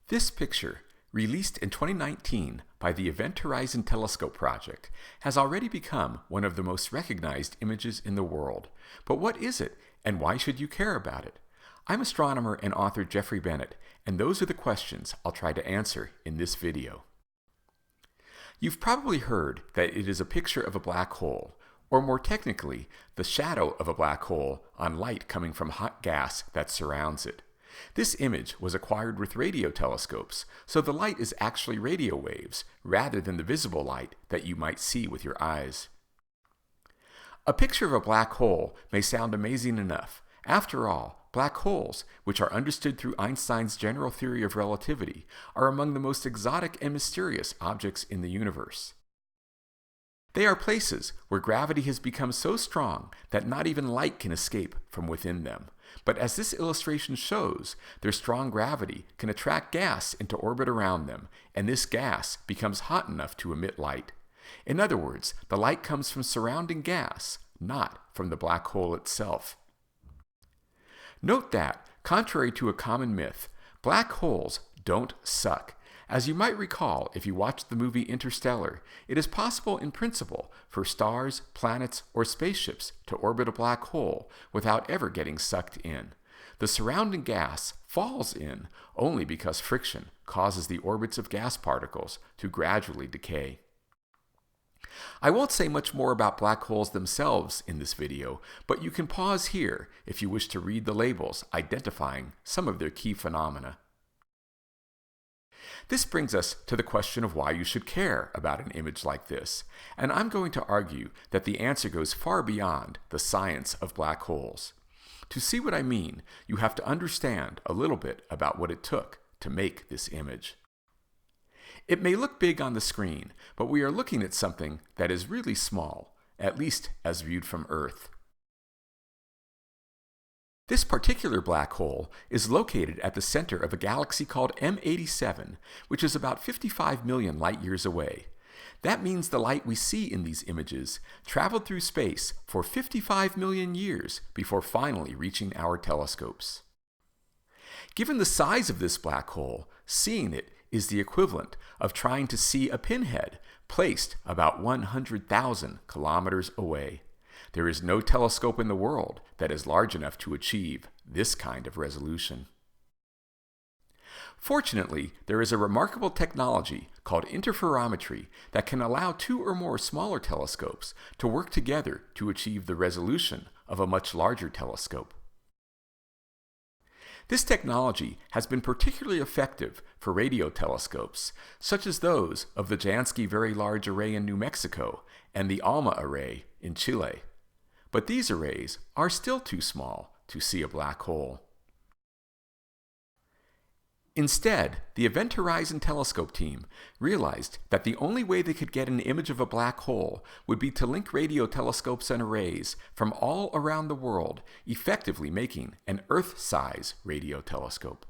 This picture, released in 2019 by the Event Horizon Telescope Project, has already become one of the most recognized images in the world. But what is it, and why should you care about it? I'm astronomer and author Jeffrey Bennett, and those are the questions I'll try to answer in this video. You've probably heard that it is a picture of a black hole, or more technically, the shadow of a black hole on light coming from hot gas that surrounds it. This image was acquired with radio telescopes, so the light is actually radio waves rather than the visible light that you might see with your eyes. A picture of a black hole may sound amazing enough. After all, black holes, which are understood through Einstein's general theory of relativity, are among the most exotic and mysterious objects in the universe. They are places where gravity has become so strong that not even light can escape from within them. But as this illustration shows, their strong gravity can attract gas into orbit around them, and this gas becomes hot enough to emit light. In other words, the light comes from surrounding gas, not from the black hole itself. Note that, contrary to a common myth, black holes don't suck. As you might recall if you watched the movie Interstellar, it is possible in principle for stars, planets, or spaceships to orbit a black hole without ever getting sucked in. The surrounding gas falls in only because friction causes the orbits of gas particles to gradually decay. I won't say much more about black holes themselves in this video, but you can pause here if you wish to read the labels identifying some of their key phenomena. This brings us to the question of why you should care about an image like this, and I'm going to argue that the answer goes far beyond the science of black holes. To see what I mean, you have to understand a little bit about what it took to make this image. It may look big on the screen, but we are looking at something that is really small, at least as viewed from Earth. This particular black hole is located at the center of a galaxy called M87, which is about 55 million light-years away. That means the light we see in these images traveled through space for 55 million years before finally reaching our telescopes. Given the size of this black hole, seeing it is the equivalent of trying to see a pinhead placed about 100,000 kilometers away. There is no telescope in the world that is large enough to achieve this kind of resolution. Fortunately, there is a remarkable technology called interferometry that can allow two or more smaller telescopes to work together to achieve the resolution of a much larger telescope. This technology has been particularly effective for radio telescopes, such as those of the Jansky Very Large Array in New Mexico and the ALMA array in Chile. But these arrays are still too small to see a black hole. Instead, the Event Horizon Telescope team realized that the only way they could get an image of a black hole would be to link radio telescopes and arrays from all around the world, effectively making an Earth-size radio telescope.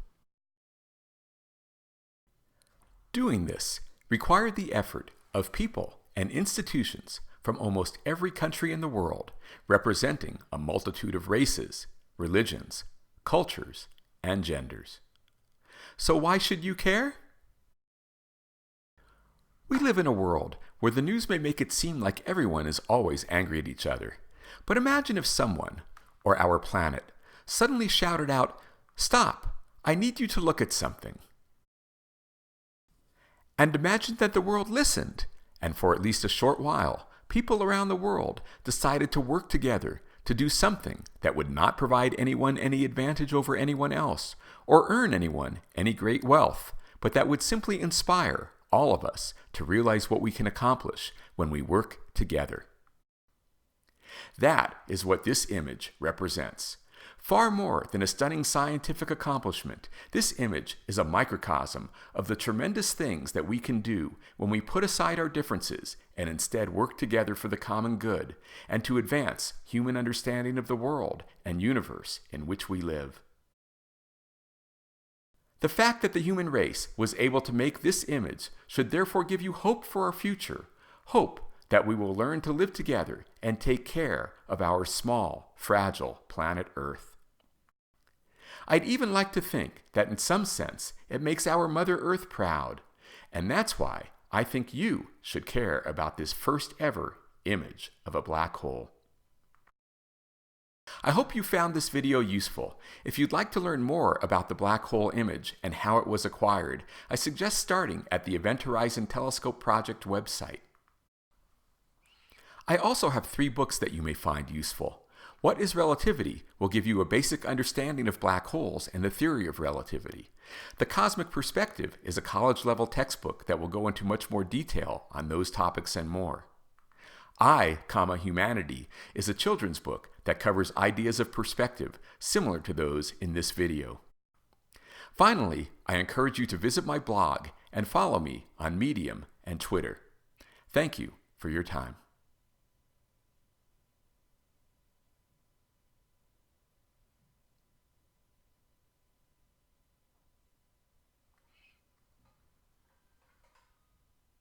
Doing this required the effort of people and institutions from almost every country in the world, representing a multitude of races, religions, cultures, and genders. So why should you care? We live in a world where the news may make it seem like everyone is always angry at each other. But imagine if someone, or our planet, suddenly shouted out, "Stop! I need you to look at something." And imagine that the world listened, and for at least a short while, people around the world decided to work together to do something that would not provide anyone any advantage over anyone else, or earn anyone any great wealth, but that would simply inspire all of us to realize what we can accomplish when we work together. That is what this image represents. Far more than a stunning scientific accomplishment, this image is a microcosm of the tremendous things that we can do when we put aside our differences and instead work together for the common good and to advance human understanding of the world and universe in which we live. The fact that the human race was able to make this image should therefore give you hope for our future, hope that we will learn to live together and take care of our small, fragile planet Earth. I'd even like to think that in some sense, It makes our Mother Earth proud. And that's why I think you should care about this first ever image of a black hole. I hope you found this video useful. If you'd like to learn more about the black hole image and how it was acquired, I suggest starting at the Event Horizon Telescope Project website. I also have 3 books that you may find useful. What is Relativity will give you a basic understanding of black holes and the theory of relativity. The Cosmic Perspective is a college-level textbook that will go into much more detail on those topics and more. Humanity is a children's book that covers ideas of perspective similar to those in this video. Finally, I encourage you to visit my blog and follow me on Medium and Twitter. Thank you for your time.